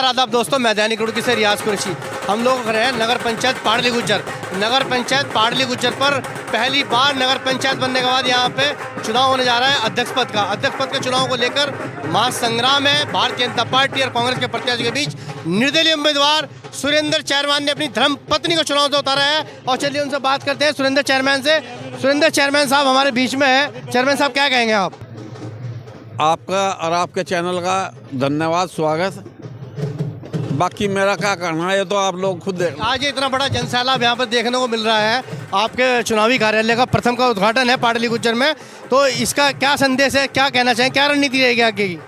आदाब दोस्तों, मैं दैनिक रुड़की से रियाज कुरैशी। हम लोग रहे हैं नगर पंचायत पाडली गुज्जर। नगर पंचायत पाडली गुज्जर पर पहली बार नगर पंचायत बनने के बाद यहाँ पे चुनाव होने जा रहा है अध्यक्ष पद का। अध्यक्ष पद के चुनाव को लेकर महासंग्राम है भारतीय जनता पार्टी और कांग्रेस के प्रत्याशी के बीच। निर्दलीय उम्मीदवार सुरेंद्र चेयरमैन ने अपनी धर्म पत्नी को चुनाव से उतारा है और चलिए उनसे बात करते हैं सुरेंद्र चेयरमैन से। सुरेंद्र चेयरमैन साहब हमारे बीच में है। चेयरमैन साहब क्या कहेंगे आप? आपका और आपके चैनल का धन्यवाद, स्वागत। बाकी मेरा क्या कहना है ये तो आप लोग खुद देख। आज ये इतना बड़ा जनसैलाब यहाँ पर देखने को मिल रहा है। आपके चुनावी कार्यालय का प्रथम का उद्घाटन है पाडली गुज्जर में, तो इसका क्या संदेश है, क्या कहना चाहें, क्या रणनीति रहेगी आगे की?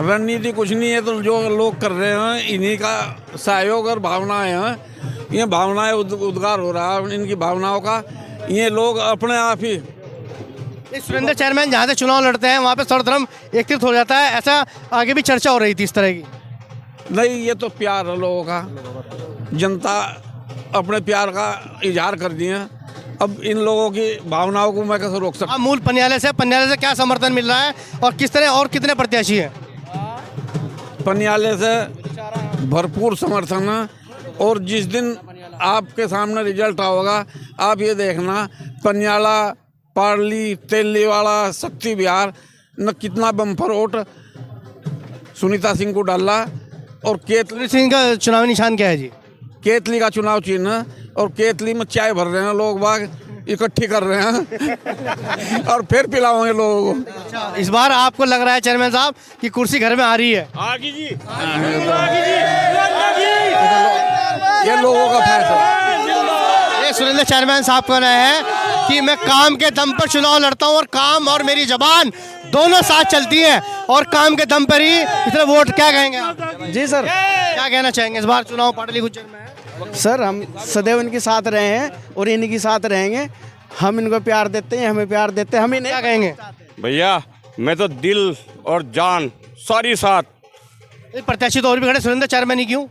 रणनीति कुछ नहीं है, तो जो लोग कर रहे हैं इन्हीं का सहयोग और भावनाएं हैं। ये भावनाएं उद्गार हो रहा है इनकी भावनाओं का। ये लोग अपने आप ही सुरेंद्र चेयरमैन जहाँ से चुनाव लड़ते हैं वहाँ पे सर्वधर्म एकत्रित हो जाता है, ऐसा आगे भी चर्चा हो रही थी इस तरह की। नहीं, ये तो प्यार है लोगों का। जनता अपने प्यार का इजहार कर दिए। अब इन लोगों की भावनाओं को मैं कैसे रोक सकता हूँ? मूल पन्याले से क्या समर्थन मिल रहा है और किस तरह और कितने प्रत्याशी हैं? पन्याले से भरपूर समर्थन है और जिस दिन आपके सामने रिजल्ट आओगा आप ये देखना, पन्याला, पाडली, तेलीवाड़ा, शक्ति विहार न कितना बम्पर वोट सुनीता सिंह को डाला। और केतली सिंह का चुनावी निशान क्या है जी? केतली का चुनाव चिन्ह, और केतली में चाय भर रहे हैं लोग, बाग इकट्ठी कर रहे हैं और फिर पिलाओगे लोगों को। अच्छा, इस बार आपको लग रहा है चेयरमैन साहब कि कुर्सी घर में आ रही है? आगी जी, ये लोगों का फैसला। ये सुरेंद्र चेयरमैन साहब कह रहे हैं कि मैं काम के दम पर चुनाव लड़ता हूं और काम और मेरी जबान दोनों साथ चलती हैं और काम के दम पर ही इतने वोट। क्या कहेंगे आप? जी सर, क्या कहना चाहेंगे? इस बार चुनाव पाडली गुज्जर में है। सर हम सदैव इनके साथ रहे हैं और इन्हीं साथ रहेंगे। हम इनको प्यार देते हैं, हमें प्यार देते हैं। हम इन्हें क्या कहेंगे भैया मैं तो दिल और जान सारी साथ। ये प्रत्याशी तो और भी खड़े, सुरेंद्र चेयरमैन ही क्यों?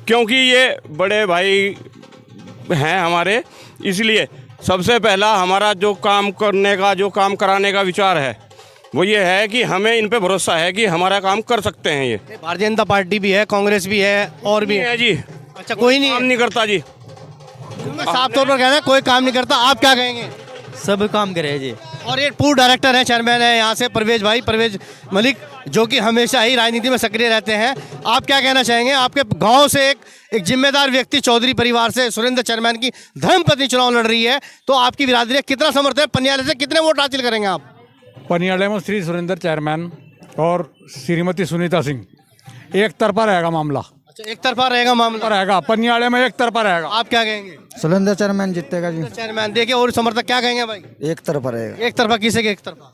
क्योंकि ये बड़े भाई हैं हमारे, इसलिए सबसे पहला हमारा जो काम करने का, जो काम कराने का विचार है वो ये है कि हमें इन पे भरोसा है कि हमारा काम कर सकते हैं। ये भारतीय जनता पार्टी भी है, कांग्रेस भी है और भी है जी। अच्छा, कोई नहीं काम नहीं करता जी। साफ तौर पर कहना है कोई काम नहीं करता। आप क्या कहेंगे? सब काम करे जी। और ये पूर्व डायरेक्टर है, चेयरमैन है यहाँ से परवेज मलिक, जो कि हमेशा ही राजनीति में सक्रिय रहते हैं। आप क्या कहना चाहेंगे? आपके गांव से एक जिम्मेदार व्यक्ति चौधरी परिवार से सुरेंद्र चेयरमैन की धर्मपत्नी चुनाव लड़ रही है, तो आपकी बिरादरी कितना समर्थन है? पन्याले से कितने वोट हासिल करेंगे आप? पन्याले में श्री सुरेंद्र चेयरमैन और श्रीमती सुनीता सिंह, एक तरफा रहेगा मामला। अच्छा, एक तरफा रहेगा मामला? रहेगा पन्याले में एक तरफा रहेगा। आप क्या कहेंगे? सुरेंद्र चेयरमैन जीतेगा जी। चेयरमैन देखिए, और समर्थक क्या कहेंगे भाई? एक तरफा रहेगा। एक तरफा किसे के एक तरफा?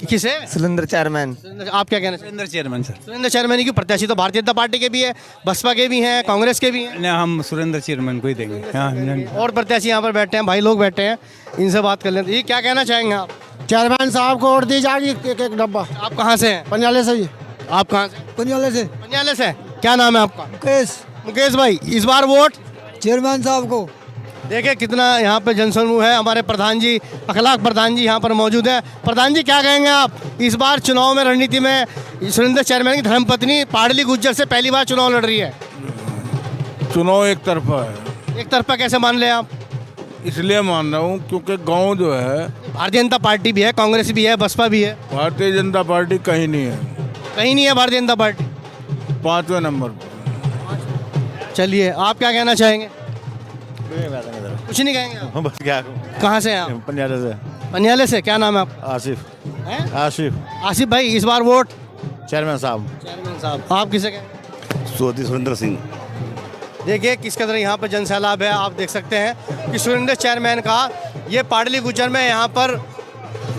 किसे? सुरेंद्र चेयरमैन। आप क्या कहना? Surendra chairman sir. Surendra chairman की प्रत्याशी तो भारतीय जनता पार्टी के भी है, बसपा के भी हैं, कांग्रेस के भी हैं। नहीं, हम सुरेंद्र चेयरमैन को ही देंगे। हाँ, और प्रत्याशी यहाँ पर बैठे हैं, भाई लोग बैठे हैं, इनसे बात कर लेते हैं। ये क्या कहना चाहेंगे आप? चेयरमैन साहब को वोट दी जाएगी, एक डब्बा। आप कहाँ से हैं? पन्याले से ही। आप कहाँ से? पन्याले से। पन्याले से। क्या नाम है आपका? मुकेश। मुकेश भाई, इस बार वोट चेयरमैन साहब को। देखिए कितना यहाँ पे जनसमूह है। हमारे प्रधान जी, अखलाक प्रधान जी यहाँ पर मौजूद है। प्रधान जी क्या कहेंगे आप? इस बार चुनाव में रणनीति में सुरेंद्र चेयरमैन की धर्मपत्नी पाडली गुज्जर से पहली बार चुनाव लड़ रही है। चुनाव एक तरफा है। एक तरफा कैसे मान ले आप? इसलिए मान रहा हूँ क्योंकि गांव जो है, भारतीय जनता पार्टी भी है, कांग्रेस भी है, बसपा भी है। भारतीय जनता पार्टी कहीं नहीं है, कहीं नहीं है भारतीय जनता पार्टी, 5वें नंबर पर। चलिए आप क्या कहना चाहेंगे? कुछ नहीं कहेंगे आप? बस क्या कहाँ से हैं आप? पन्याले से। पन्याले से। क्या नाम है आपका? आसिफ। हैं? आसिफ। आसिफ भाई, इस बार वोट चेयरमैन साहब। चेयरमैन साहब। आप किसे कहेंगे? सुरेंद्र सिंह। देखिए किस कदर यहाँ पर जनसैलाब है। आप देख सकते हैं कि सुरेंद्र चेयरमैन का ये पाडली गुज्जर में यहाँ पर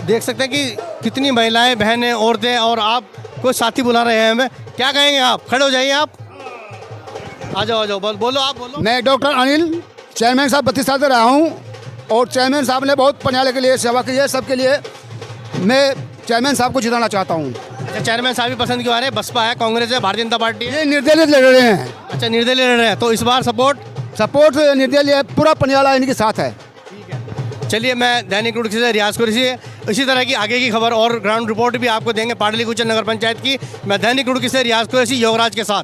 देख सकते हैं कि कितनी महिलाएं, बहनें, औरतें, और आप कोई साथी बुला रहे हैं हमें। क्या कहेंगे आप? खड़े हो जाइए आप, आ जाओ बोलो आप बोलो। मैं डॉक्टर अनिल, चेयरमैन साहब 32 साल से रहा हूँ और चेयरमैन साहब ने बहुत पन्याले के लिए सेवा की है। सबके लिए मैं चेयरमैन साहब को जिताना चाहता हूँ। अच्छा, चेयरमैन साहब ही पसंद क्यों आ रहे हैं? बसपा है, कांग्रेस है, भारतीय जनता पार्टी है। ये निर्दलीय लड़ रहे हैं। अच्छा, निर्दलीय लड़ रहे हैं, तो इस बार सपोर्ट निर्दलीय, पूरा पन्याला इनके साथ है। चलिए मैं दैनिक रुड़की से रियाज कुरैशी इसी तरह की आगे की खबर और ग्राउंड रिपोर्ट भी आपको देंगे पाडली गुज्जर नगर पंचायत की। मैं दैनिक रुड़की से रियाज कुरैशी योगराज के साथ।